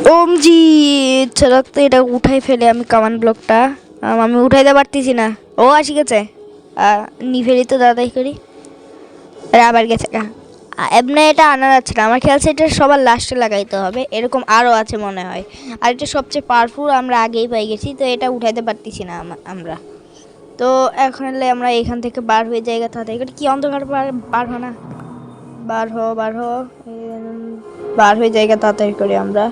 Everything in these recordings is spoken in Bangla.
ওম জি। চলো তো এটা উঠাই ফেলে আমি কামান ব্লকটা। আমি উঠাইতে পারতেছি না। ও আসি গেছে। নি ফেলি তো দাদাই করি। আরে আবার গেছে এমনি এটা আনা যাচ্ছে না, আমার খেয়াল এটা সবার লাস্টে লাগাইতে হবে, এরকম আরও আছে মনে হয়। আর এটা সবচেয়ে পাওয়ারফুল, আমরা আগেই পাই গেছি, তো এটা উঠাইতে পারতেছি না আমরা। তো এখন আমরা এখান থেকে বার হয়ে জায়গা তাড়াতাড়ি করে। কি অন্ধকার বার হ না, বার হয়ে জায়গা তাড়াতাড়ি করে আমরা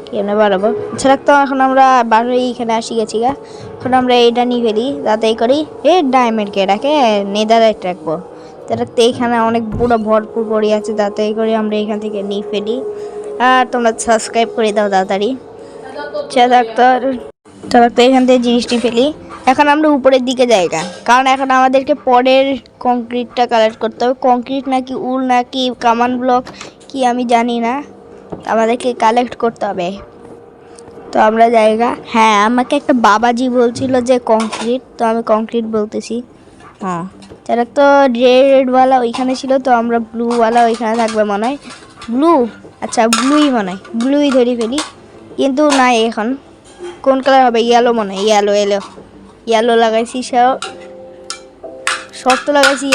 কেমনে বাড়াবো। এছাড়া তো এখন আমরা বার হয়ে এখানে আসি গেছি গা। এখন আমরা এইটা নিয়ে ফেলি তাড়াতাড়ি করি। ডায়মন্ডকে এটাকে নেদারাইট রাখবো। তারা তো এখানে অনেক পুরো ভরপুর পড়ে আছে, তাড়াতাড়ি করে আমরা এখান থেকে নিয়ে ফেলি। আর তোমরা সাবস্ক্রাইব করে দাও তাড়াতাড়ি। তো এখান থেকে জিনিসটি ফেলি। এখন আমরা উপরের দিকে জায়গা, কারণ এখন আমাদেরকে পরের কংক্রিটটা কালেক্ট করতে হবে। কংক্রিট নাকি উল নাকি কামান ব্লক কি আমি জানি না, আমাদেরকে কালেক্ট করতে হবে। তো আমরা জায়গা, হ্যাঁ আমাকে একটা বাবাজি বলছিল যে কংক্রিট, তো আমি কংক্রিট বলতেছি। হ্যাঁ যারা তো রেডওয়ালা ওইখানে ছিল, তো আমরা ব্লুওয়ালা ওইখানে থাকবে মনে হয়। ব্লু, আচ্ছা ব্লুই মনে হয়, ব্লুই ধরে ফেলি। কিন্তু নাই এখন কোন কালার হবে, ইয়েলো মনে হয়, ইয়েলো লাগাইছি। শর্ত লাগাইছি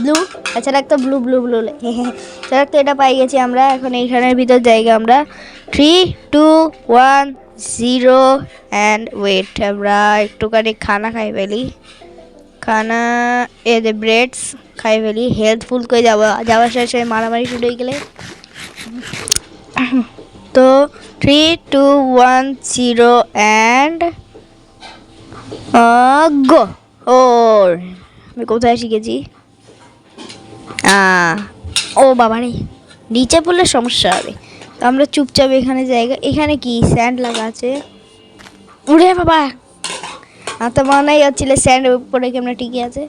ব্লু। আচ্ছা রাখতো ব্লু ব্লু ব্লু রাখতো। এটা পাই গেছি আমরা। এখন এইখানের ভিতর জায়গা আমরা 3, 2, 1, 0 অ্যান্ড ওয়েট। আমরা একটুখানি খানা খাই ফেলি। খানা যে ব্রেডস খাই ফেলি, হেল্পফুল করে যাওয়ার শেষে মারামারি শুরু হয়ে গেলে। তো 3, 2, 1, 0 অ্যান্ড গো। ওর আমি কোথায় শিখেছি? ও বাবা রে, নিচে পড়লে সমস্যা হবে। তো আমরা চুপচাপ এখানে জায়গা, এখানে কি স্যান্ড লাগা আছে? উড়ে বাবা, তো মনে হচ্ছিল স্যান্ড উপরে কেমন টিকে আছে।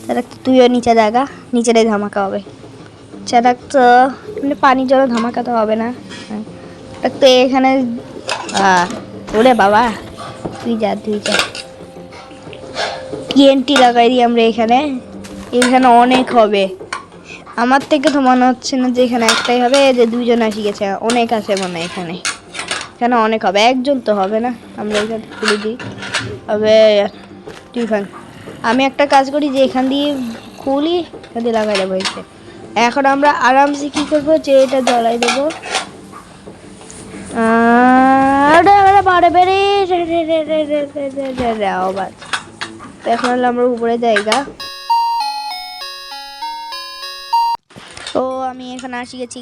তারা তুইও নিচে জায়গা, নিচেটাই ধামাকা হবে। সেটা তো পানির জন্য ধামাকা তো হবে না। তো এখানে ওরে বাবা, তুই যা টিএনটি লাগাই দিই আমরা এখানে। এখানে অনেক হবে, আমার থেকে তো মনে হচ্ছে না যে এখানে একটাই হবে, যে দুইজন আসি গেছে, অনেক আছে মনে হয় এখানে। এখানে অনেক হবে, একজন তো হবে না। আমরা এখানে খুলে দিই হবে টিফান। আমি একটা কাজ করি যে এখান দিয়ে খুলি, এখান দিয়ে লাগাই দেবো। এখন আমরা আরামসে কী করবো, যে এটা জ্বলাই দেবো। এখন হলো আমরা উপরে জায়গা। ও আমি এখানে আসি গেছি।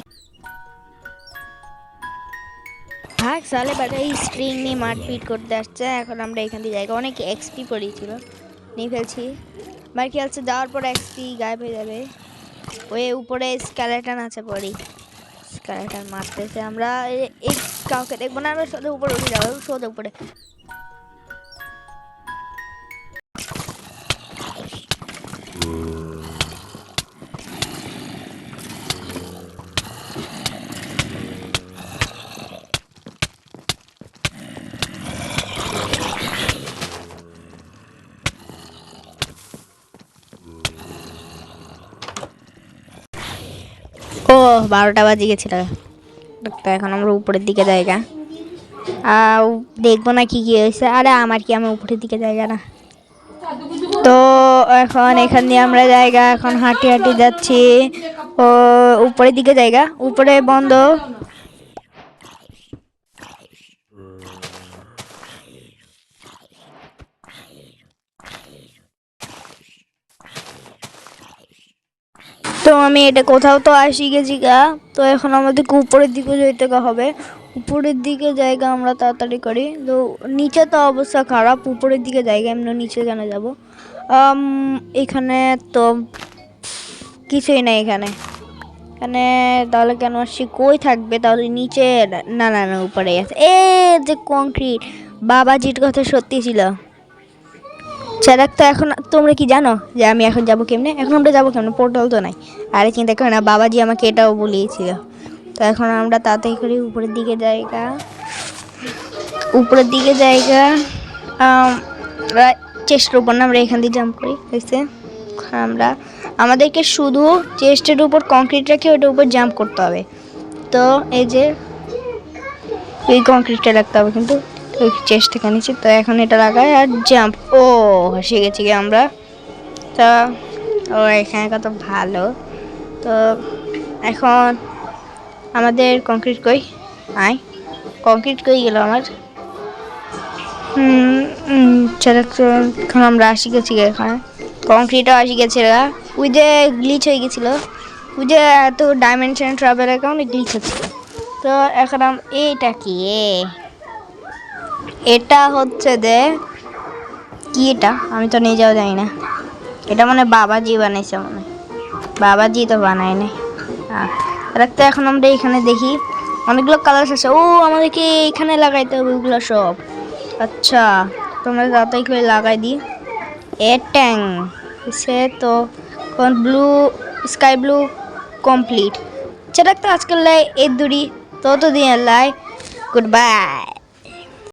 হ্যাঁ সালে বাটা এই স্ট্রিং নিয়ে মারপিট করতে আসছে। এখন আমরা এখান দিয়ে জায়গা, অনেক এক্সপি পড়েছিল, নিয়ে ফেলছি। বার কি আছে, যাওয়ার পর এক্সপি গায়েব হয়ে যাবে। ওই উপরে স্কেলেটন আছে, পড়ি স্কেলেটন মারতেছে। আমরা এই কাউকে দেখবো না, আমরা সোজা উপরে উঠে যাবো, সোজা উপরে। ও 12টা বাজে গেছিল। এখন আমরা উপরের দিকে জায়গা, দেখবো না কি কি হয়েছে। আরে আমার কি, আমি উপরের দিকে জায়গা না। তো এখন এখান দিয়ে আমরা জায়গা, এখন হাঁটি হাঁটি যাচ্ছি। ও উপরের দিকে জায়গা, উপরে বন্ধ। তো আমি এটা কোথাও তো আসি গেছি গা। তো এখন আমাদেরকে উপরের দিকে যেতে হবে। উপরের দিকে জায়গা আমরা তাড়াতাড়ি করি। তো নিচে তো অবস্থা খারাপ, উপরের দিকে জায়গা, এমনি নিচে কেন যাব? এখানে তো কিছুই নাই এখানে। এখানে তাহলে কেন আসছি, কই থাকবে তাহলে? নিচে না না না, উপরে আছে। যে কংক্রিট, বাবাজির কথা সত্যি ছিল। সেটা তো এখন তোমরা কি জানো যে আমি এখন যাবো কেমনে? এখন আমরা যাবো কেমনে, পোর্টাল তো নাই। আরে চিন্তা করো না, বাবাজি আমাকে এটাও বলিয়েছিল। তো এখন আমরা তাড়াতাড়ি করে উপরের দিকে জায়গা, উপরের দিকে জায়গা। চেস্টের উপর না, আমরা এখান দিয়ে জাম্প করি, দেখছে? আমরা আমাদেরকে শুধু চেস্টের উপর কংক্রিট রেখে ওটার উপর জাম্প করতে হবে। তো এই যে এই কংক্রিটটা রাখতে হবে কিন্তু ওই চেস্ট থেকে নিচ্ছি। তো এখন এটা লাগাই আর জাম্প। ও হেসে গেছি কি আমরা। তো ও এখানে কত ভালো। তো এখন আমাদের কংক্রিট কই? আয় কংক্রিট কই গেল আমার? এখন আমরা আসি গেছি এখানে, কংক্রিটও আসি গেছে। ওই যে গ্লিচ হয়ে গেছিল, ওই যে এত ডাইমেনশন ট্রাভেলের কারণে গ্লিচ হচ্ছিল। তো এখন এইটা কি? এটা হচ্ছে যে কি এটা আমি তো নিজেও জানি না। এটা মানে বাবাজি বানাইছে, মনে বাবাজি তো বানায় নাই। রাখতে এখন আমরা এখানে দেখি অনেকগুলো কালার আছে। ও আমাদেরকে এখানে লাগাইতে হবে ওগুলো সব। আচ্ছা তোমরা তাড়াতাড়ি করে লাগাই দিই। এ ট্যাং সে তো কোন ব্লু স্কাই ব্লু কমপ্লিট। সেটা তো আজকাল লাই এ দূরি ততদিন লাই গুড বাই।